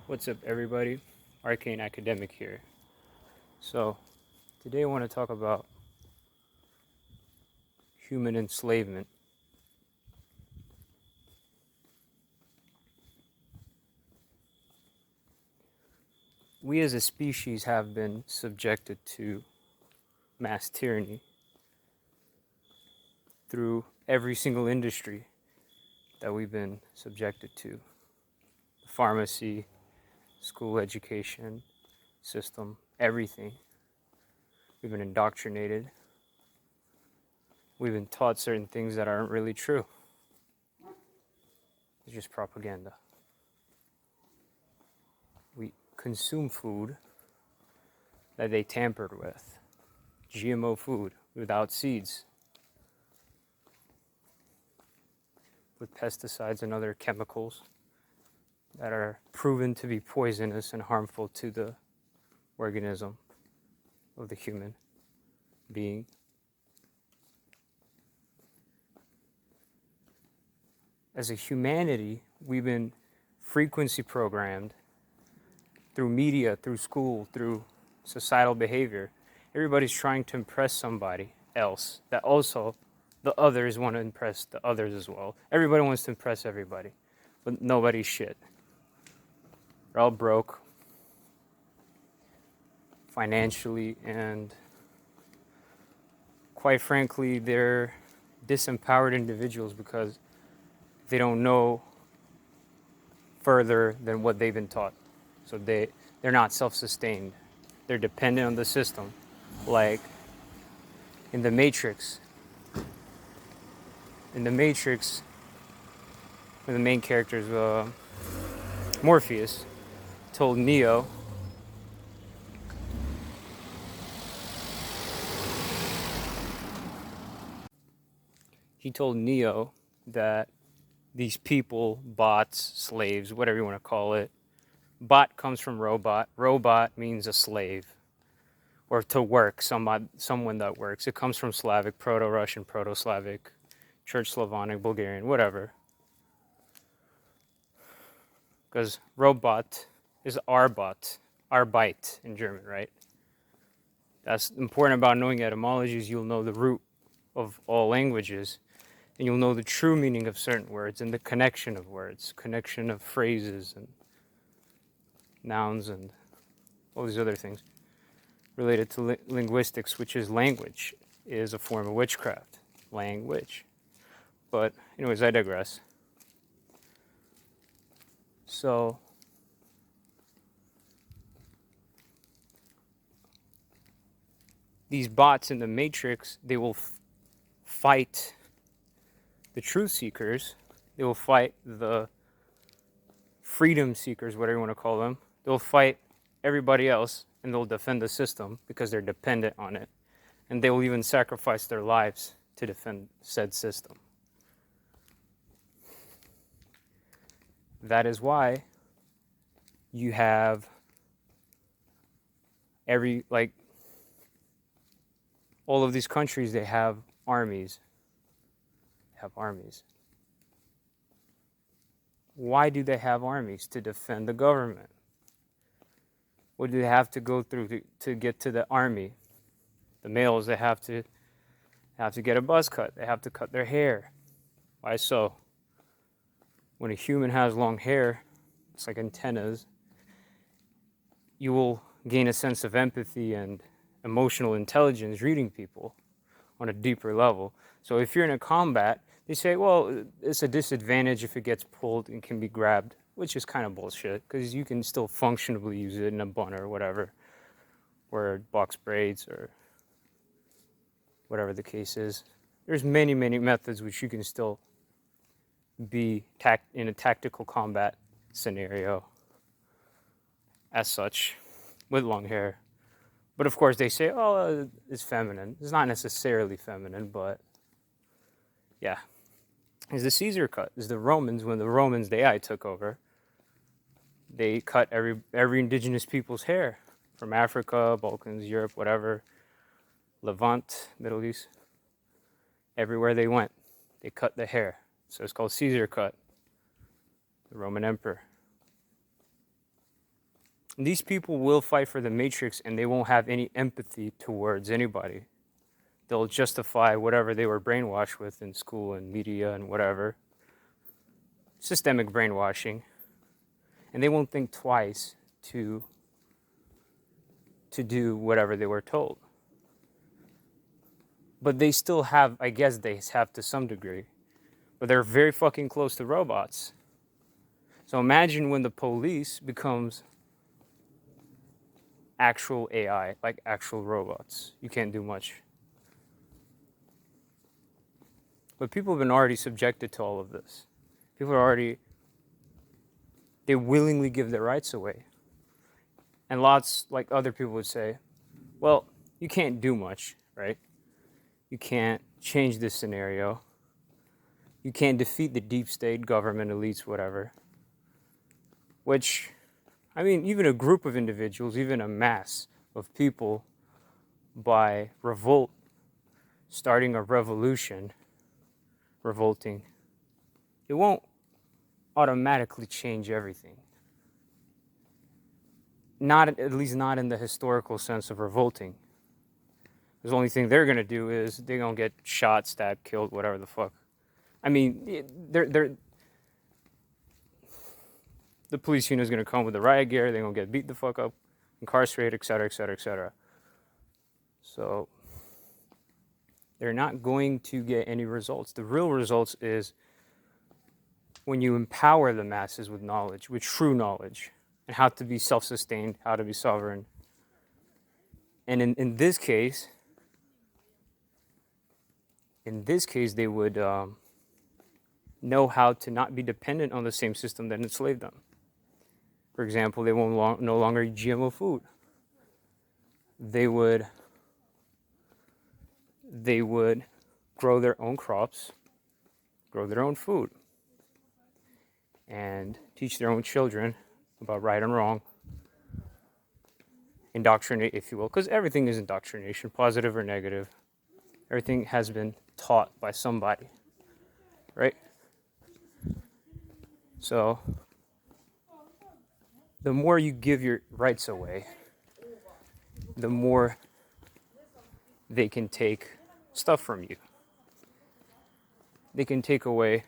What's up, everybody? Arcane Academic here. So, today I want to talk about human enslavement. We as a species have been subjected to mass tyranny through every single industry that we've been subjected to. The pharmacy, school education system, everything. We've been indoctrinated. We've been taught certain things that aren't really true. It's just propaganda. We consume food that they tampered with. GMO food without seeds, with pesticides and other chemicals that are proven to be poisonous and harmful to the organism of the human being. As a humanity, we've been frequency programmed through media, through school, through societal behavior. Everybody's trying to impress somebody else that also the others want to impress the others as well. Everybody wants to impress everybody, but nobody's shit. They're all broke financially, and quite frankly, they're disempowered individuals because they don't know further than what they've been taught. So they're not self-sustained. They're dependent on the system. Like in the Matrix, when the main character's Morpheus told Neo that these people, bots, slaves, whatever you want to call it. Bot comes from robot. Robot means a slave, or to work, someone that works. It comes from Slavic, Proto-Russian, Proto-Slavic, Church Slavonic, Bulgarian, whatever. Because robot is Arbeit in German, right? That's important about knowing etymologies. You'll know the root of all languages, and you'll know the true meaning of certain words and the connection of words, connection of phrases and nouns and all these other things related to linguistics, which is language, is a form of witchcraft. Language. But anyways, I digress. So these bots in the Matrix, they will fight the truth seekers. They will fight the freedom seekers, whatever you want to call them. They'll fight everybody else, and they'll defend the system because they're dependent on it. And they will even sacrifice their lives to defend said system. That is why you have all of these countries, they have armies. Why do they have armies? To defend the government. What do they have to go through to get to the army? The males, they have to get a buzz cut. They have to cut their hair. Why so? When a human has long hair, it's like antennas, you will gain a sense of empathy and emotional intelligence reading people on a deeper level. So if you're in a combat, they say, well, it's a disadvantage if it gets pulled and can be grabbed, which is kind of bullshit, because you can still functionally use it in a bun or whatever, or box braids or whatever the case is. There's many, many methods which you can still be in a tactical combat scenario as such with long hair. But of course they say, oh, it's feminine. It's not necessarily feminine, but yeah. It's the Caesar cut. It's the Romans, when the Romans, the AI took over, they cut every indigenous people's hair from Africa, Balkans, Europe, whatever, Levant, Middle East. Everywhere they went, they cut the hair. So it's called Caesar cut, the Roman emperor. These people will fight for the matrix and they won't have any empathy towards anybody. They'll justify whatever they were brainwashed with in school and media and whatever. Systemic brainwashing. And they won't think twice to do whatever they were told. But they still have, I guess they have to some degree. But they're very fucking close to robots. So imagine when the police becomes actual AI, like actual robots. You can't do much. But people have been already subjected to all of this. People are already, they willingly give their rights away. And lots, like other people would say, well, you can't do much, right? You can't change this scenario. You can't defeat the deep state, government, elites, whatever. Which, I mean, even a group of individuals, even a mass of people, by revolt, starting a revolution, revolting, it won't automatically change everything. Not, at least not in the historical sense of revolting. The only thing they're gonna do is they're gonna get shot, stabbed, killed, whatever the fuck. I mean, the police unit is gonna come with the riot gear. They're gonna get beat the fuck up, incarcerated, etc., etc., etc. So they're not going to get any results. The real results is when you empower the masses with knowledge, with true knowledge, and how to be self-sustained, how to be sovereign. And in this case, they would know how to not be dependent on the same system that enslaved them. For example, they won't no longer eat GMO food. They would grow their own crops, grow their own food, and teach their own children about right and wrong. Indoctrinate, if you will, because everything is indoctrination, positive or negative. Everything has been taught by somebody, right? So the more you give your rights away, the more they can take stuff from you. They can take away,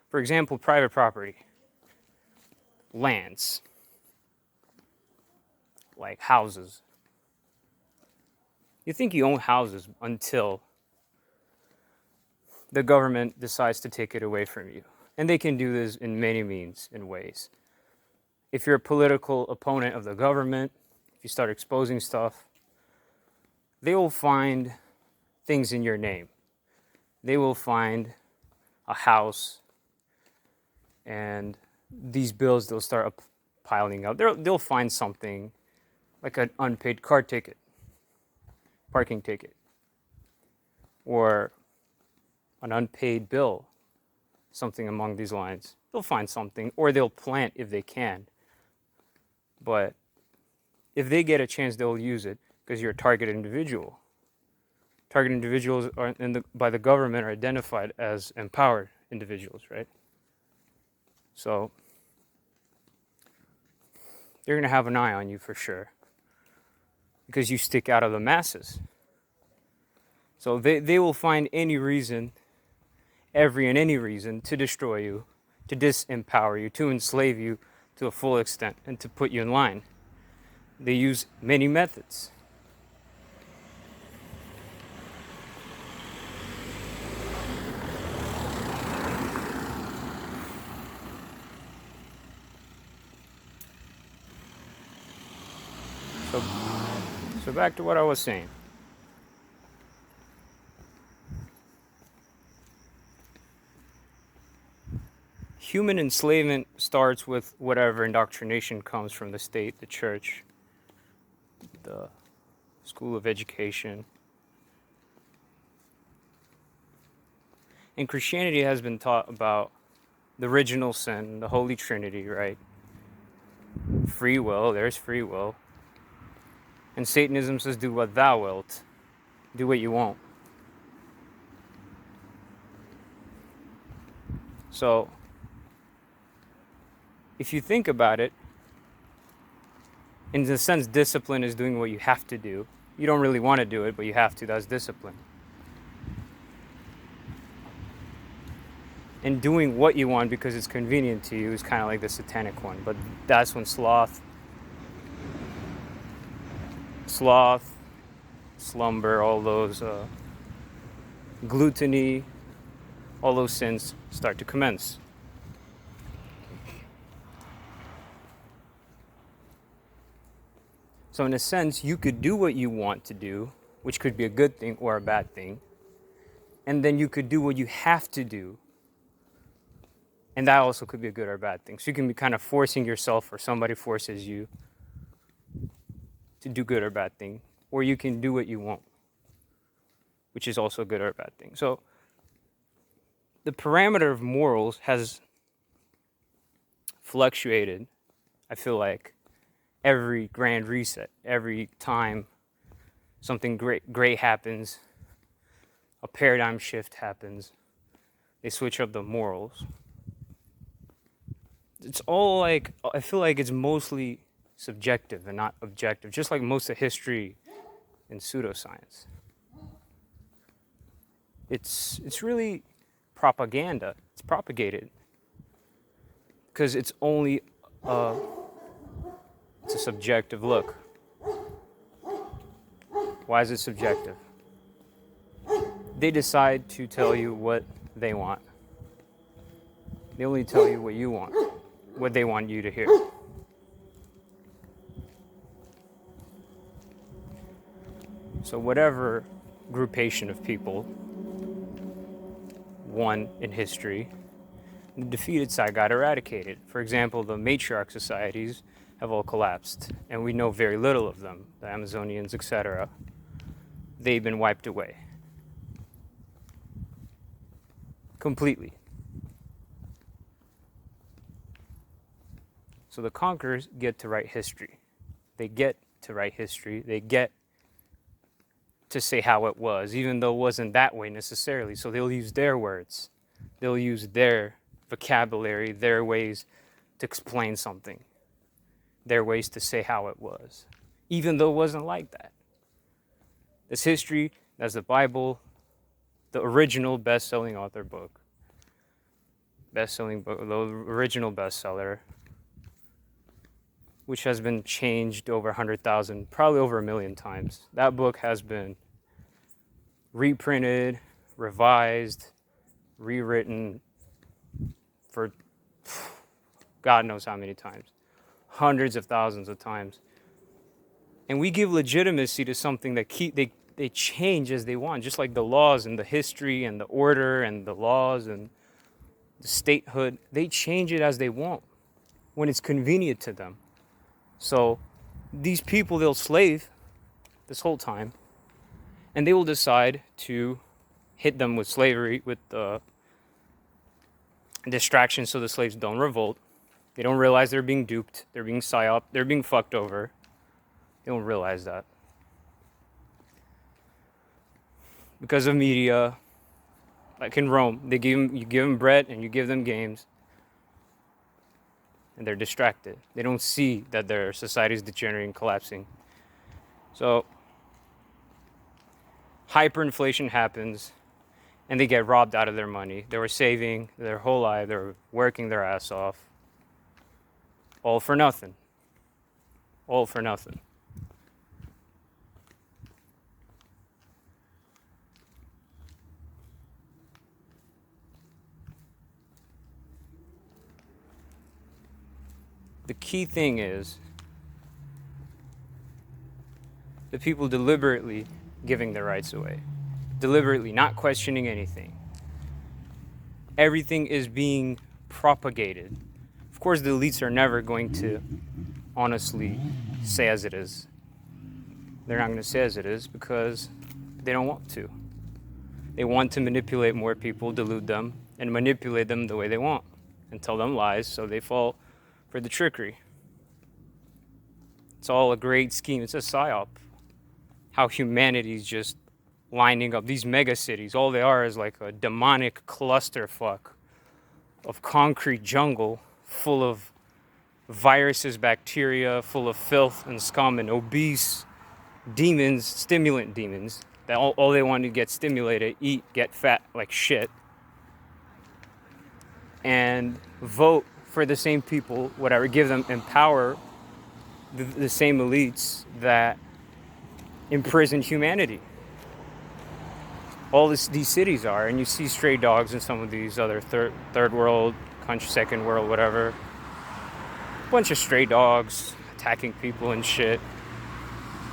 for example, private property, lands, like houses. You think you own houses until the government decides to take it away from you. And they can do this in many means and ways. If you're a political opponent of the government, if you start exposing stuff, they will find things in your name. They will find a house, and these bills, they'll start piling up. They'll find something like an unpaid car ticket, parking ticket, or an unpaid bill, something along these lines. They'll find something, or they'll plant if they can. But if they get a chance, they'll use it because you're a target individual. Target individuals are by the government are identified as empowered individuals, right? So they're going to have an eye on you for sure because you stick out of the masses. So they will find any reason, any reason to destroy you, to disempower you, to enslave you to a full extent, and to put you in line. They use many methods. So back to what I was saying. Human enslavement starts with whatever indoctrination comes from the state, the church, the school of education. And Christianity has been taught about the original sin, the Holy Trinity, right? Free will, there's free will. And Satanism says, do what thou wilt. Do what you won't. So, if you think about it, In a sense, discipline is doing what you have to do. You don't really want to do it, but you have to. That's discipline. And doing what you want because it's convenient to you is kind of like the satanic one. But that's when sloth, slumber, all those gluttony, all those sins start to commence. So in a sense, you could do what you want to do, which could be a good thing or a bad thing. And then you could do what you have to do. And that also could be a good or a bad thing. So you can be kind of forcing yourself, or somebody forces you to do good or bad thing. Or you can do what you want, which is also a good or a bad thing. So the parameter of morals has fluctuated, I feel like, every grand reset. Every time something great happens, a paradigm shift happens, they switch up the morals. It's all like, I feel like it's mostly subjective and not objective, just like most of history and pseudoscience. It's really propaganda. It's propagated because it's only it's a subjective look. Why is it subjective? They decide to tell you what they want. They only tell you what you want, what they want you to hear. So whatever groupation of people won in history, the defeated side got eradicated. For example, the matriarch societies have all collapsed, and we know very little of them, the Amazonians, etc. They've been wiped away. Completely. So the conquerors get to write history. They get to write history. They get to say how it was, even though it wasn't that way necessarily. So they'll use their words. They'll use their vocabulary, their ways to explain something, their ways to say how it was, even though it wasn't like that. That's history. That's the Bible, the original best-selling author book. Best-selling book, the original bestseller, which has been changed over 100,000, probably over 1 million times. That book has been reprinted, revised, rewritten for God knows how many times. Hundreds of thousands of times. And we give legitimacy to something that they change as they want, just like the laws and the history and the order and the laws and the statehood. They change it as they want when it's convenient to them. So these people, they'll slave this whole time, and they will decide to hit them with slavery, with distraction so the slaves don't revolt. They don't realize they're being duped. They're being psyoped. They're being fucked over. They don't realize that. Because of media, like in Rome, you give them bread and you give them games, and they're distracted. They don't see that their society is degenerating, collapsing. So hyperinflation happens, and they get robbed out of their money. They were saving their whole life. They were working their ass off. All for nothing. All for nothing. The key thing is the people deliberately giving their rights away. Deliberately, not questioning anything. Everything is being propagated. Of course, the elites are never going to honestly say as it is. They're not going to say as it is because they don't want to. They want to manipulate more people, delude them, and manipulate them the way they want, and tell them lies so they fall for the trickery. It's all a great scheme. It's a psyop. How humanity's just lining up. These mega cities, all they are is like a demonic clusterfuck of concrete jungle full of viruses, bacteria, full of filth and scum and obese demons, stimulant demons, that all they want to get stimulated, eat, get fat like shit, and vote for the same people, whatever, give them, empower the same elites that imprison humanity. These cities are, and you see stray dogs in some of these other third world country, second world, whatever, bunch of stray dogs attacking people and shit,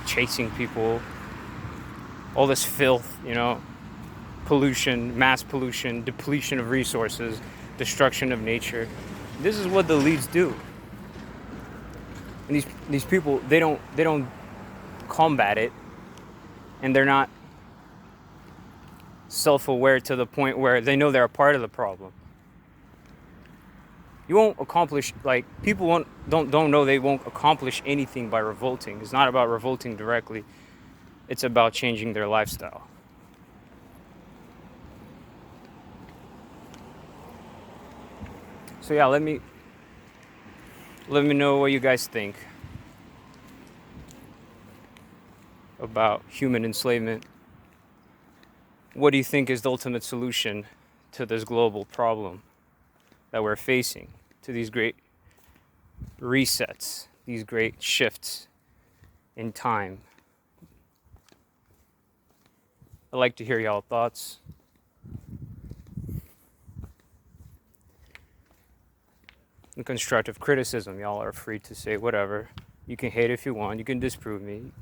chasing people, all this filth, pollution, mass pollution, depletion of resources, destruction of nature. This is what the elites do. And these people, they don't combat it, and they're not self-aware to the point where they know they're a part of the problem. You won't accomplish, people don't know they won't accomplish anything by revolting. It's not about revolting directly. It's about changing their lifestyle. So yeah, let me know what you guys think about human enslavement. What do you think is the ultimate solution to this global problem that we're facing, to these great resets, these great shifts in time? I'd like to hear y'all thoughts. And constructive criticism, y'all are free to say whatever. You can hate if you want, you can disprove me.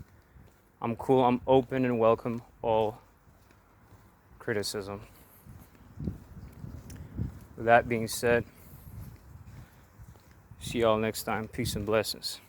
I'm cool, I'm open and welcome all criticism. With that being said, see y'all next time. Peace and blessings.